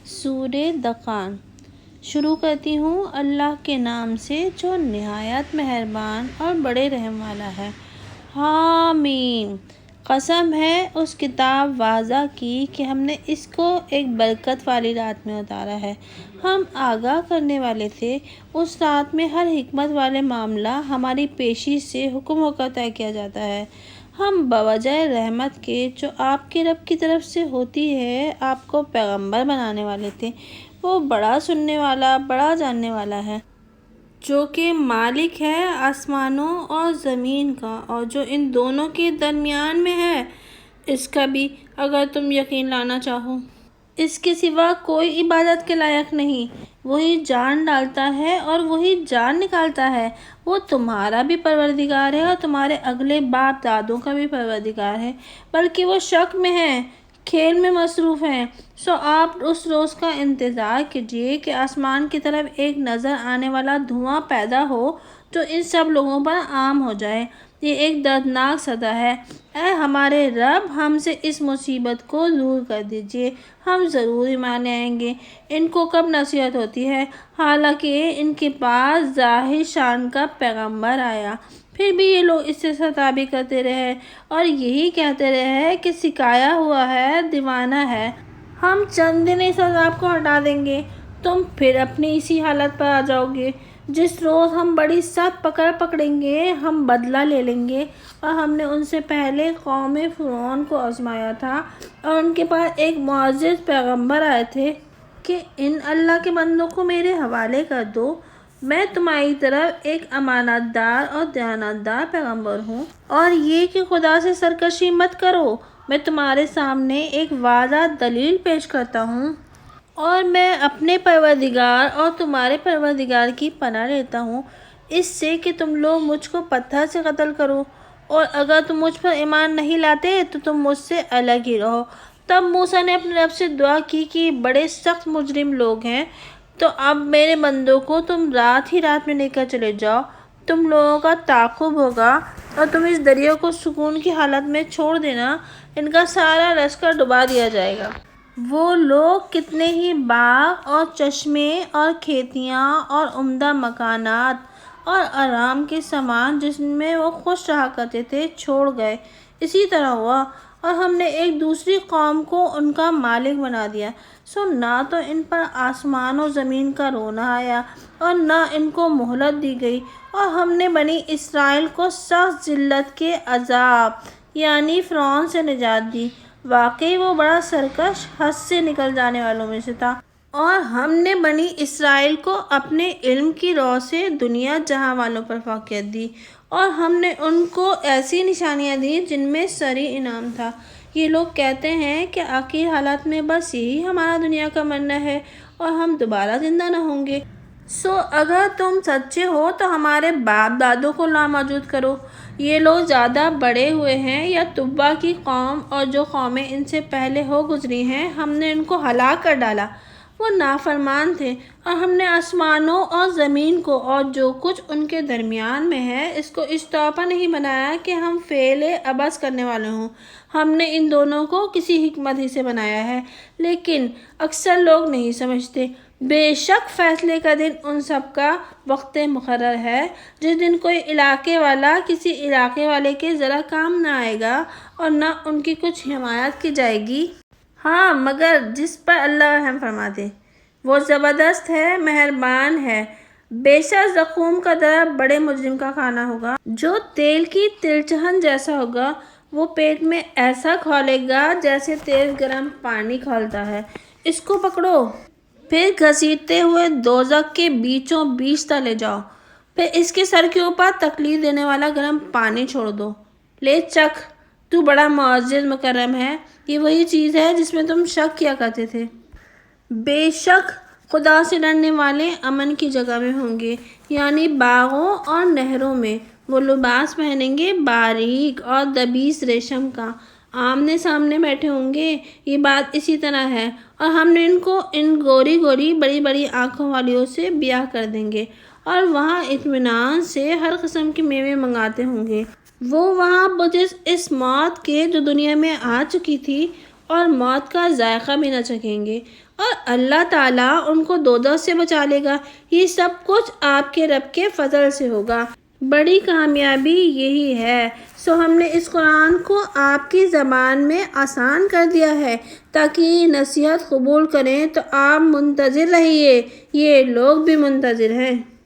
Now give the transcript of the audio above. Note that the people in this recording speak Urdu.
سورہ دخان شروع کرتی ہوں اللہ کے نام سے جو نہایت مہربان اور بڑے رحم والا ہے۔ حامیم۔ قسم ہے اس کتاب واضح کی کہ ہم نے اس کو ایک برکت والی رات میں اتارا ہے۔ ہم آگاہ کرنے والے تھے۔ اس رات میں ہر حکمت والے معاملہ ہماری پیشی سے حکم ہو کر طے کیا جاتا ہے۔ ہم بوجہ رحمت کے جو آپ کے رب کی طرف سے ہوتی ہے آپ کو پیغمبر بنانے والے تھے۔ وہ بڑا سننے والا بڑا جاننے والا ہے، جو کہ مالک ہے آسمانوں اور زمین کا اور جو ان دونوں کے درمیان میں ہے، اس کا بھی اگر تم یقین لانا چاہو۔ اس کے سوا کوئی عبادت کے لائق نہیں۔ وہی جان ڈالتا ہے اور وہی جان نکالتا ہے۔ وہ تمہارا بھی پروردگار ہے اور تمہارے اگلے باپ دادوں کا بھی پروردگار ہے، بلکہ وہ شک میں ہیں، کھیل میں مصروف ہیں۔ سو آپ اس روز کا انتظار کیجئے کہ آسمان کی طرف ایک نظر آنے والا دھواں پیدا ہو جو ان سب لوگوں پر عام ہو جائے۔ یہ ایک دردناک صدا ہے۔ اے ہمارے رب، ہم سے اس مصیبت کو دور کر دیجئے، ہم ضرور ایمان لے آئیں گے۔ ان کو کب نصیحت ہوتی ہے، حالانکہ ان کے پاس ظاہر شان کا پیغمبر آیا، پھر بھی یہ لوگ اس سے ستابی کرتے رہے اور یہی کہتے رہے کہ سکھایا ہوا ہے، دیوانہ ہے۔ ہم چند دن اس عذاب کو ہٹا دیں گے، تم پھر اپنی اسی حالت پر آ جاؤ گے۔ جس روز ہم بڑی سخت پکڑ پکڑیں گے، ہم بدلہ لے لیں گے۔ اور ہم نے ان سے پہلے قوم فرعون کو آزمایا تھا اور ان کے پاس ایک معزز پیغمبر آئے تھے کہ ان اللہ کے بندوں کو میرے حوالے کر دو، میں تمہاری طرف ایک امانت دار اور دیانتدار پیغمبر ہوں، اور یہ کہ خدا سے سرکشی مت کرو۔ میں تمہارے سامنے ایک واضح دلیل پیش کرتا ہوں اور میں اپنے پروردگار اور تمہارے پروردگار کی پناہ لیتا ہوں اس سے کہ تم لوگ مجھ کو پتھر سے قتل کرو، اور اگر تم مجھ پر ایمان نہیں لاتے تو تم مجھ سے الگ ہی رہو۔ تب موسیٰ نے اپنے رب سے دعا کی کہ یہ بڑے سخت مجرم لوگ ہیں، تو اب میرے بندوں کو تم رات ہی رات میں لے کر چلے جاؤ، تم لوگوں کا تعاقب ہوگا اور تم اس دریا کو سکون کی حالت میں چھوڑ دینا، ان کا سارا لشکر ڈبا دیا جائے گا۔ وہ لوگ کتنے ہی باغ اور چشمے اور کھیتیاں اور عمدہ مکانات اور آرام کے سامان جس میں وہ خوش رہا کرتے تھے چھوڑ گئے۔ اسی طرح ہوا، اور ہم نے ایک دوسری قوم کو ان کا مالک بنا دیا۔ سو نہ تو ان پر آسمان و زمین کا رونا آیا اور نہ ان کو مہلت دی گئی، اور ہم نے بنی اسرائیل کو سخت ذلت کے عذاب یعنی فرعون سے نجات دی۔ واقعی وہ بڑا سرکش، حد سے نکل جانے والوں میں سے تھا۔ اور ہم نے بنی اسرائیل کو اپنے علم کی رو سے دنیا جہاں والوں پر فوقیت دی، اور ہم نے ان کو ایسی نشانیاں دیں جن میں سری انعام تھا۔ یہ لوگ کہتے ہیں کہ آخری حالت میں بس یہی ہمارا دنیا کا مرنا ہے اور ہم دوبارہ زندہ نہ ہوں گے۔ سو اگر تم سچے ہو تو ہمارے باپ دادوں کو لاموجود کرو۔ یہ لوگ زیادہ بڑے ہوئے ہیں یا تبع کی قوم، اور جو قومیں ان سے پہلے ہو گزری ہیں ہم نے ان کو ہلاک کر ڈالا۔ وہ نافرمان تھے، اور ہم نے آسمانوں اور زمین کو اور جو کچھ ان کے درمیان میں ہے اس کو اس طور پر نہیں بنایا کہ ہم فعل عبث کرنے والے ہوں۔ ہم نے ان دونوں کو کسی حکمت ہی سے بنایا ہے، لیکن اکثر لوگ نہیں سمجھتے۔ بے شک فیصلے کا دن ان سب کا وقت مقرر ہے، جس دن کوئی علاقے والا کسی علاقے والے کے ذرا کام نہ آئے گا اور نہ ان کی کچھ حمایت کی جائے گی۔ ہاں مگر جس پر اللہ رحم فرما دے، وہ زبردست ہے، مہربان ہے۔ بے شک زقوم کا درخت بڑے مجرم کا کھانا ہوگا، جو تیل کی تلچھن جیسا ہوگا۔ وہ پیٹ میں ایسا کھولے گا جیسے تیز گرم پانی کھولتا ہے۔ اس کو پکڑو، پھر گھسیٹتے ہوئے دوزخ کے بیچوں بیچ تک لے جاؤ، پھر اس کے سر کے اوپر تکلیف دینے والا گرم پانی چھوڑ دو۔ لے چکھ، تو بڑا معزز مکرم ہے۔ یہ وہی چیز ہے جس میں تم شک کیا کرتے تھے۔ بے شک خدا سے ڈرنے والے امن کی جگہ میں ہوں گے، یعنی باغوں اور نہروں میں۔ وہ لباس پہنیں گے باریک اور دبیس ریشم کا، آمنے سامنے بیٹھے ہوں گے۔ یہ بات اسی طرح ہے، اور ہم نے ان کو ان گوری گوری بڑی بڑی آنکھوں والیوں سے بیاہ کر دیں گے، اور وہاں اطمینان سے ہر قسم کے میوے منگاتے ہوں گے۔ وہ وہاں بجز اس موت کے جو دنیا میں آ چکی تھی، اور موت کا ذائقہ بھی نہ چکھیں گے۔ اور اللہ تعالیٰ ان کو دوزخ سے بچا لے گا۔ یہ سب کچھ آپ کے رب کے فضل سے ہوگا۔ بڑی کامیابی یہی ہے۔ سو ہم نے اس قرآن کو آپ کی زبان میں آسان کر دیا ہے تاکہ یہ نصیحت قبول کریں، تو آپ منتظر رہیے، یہ لوگ بھی منتظر ہیں۔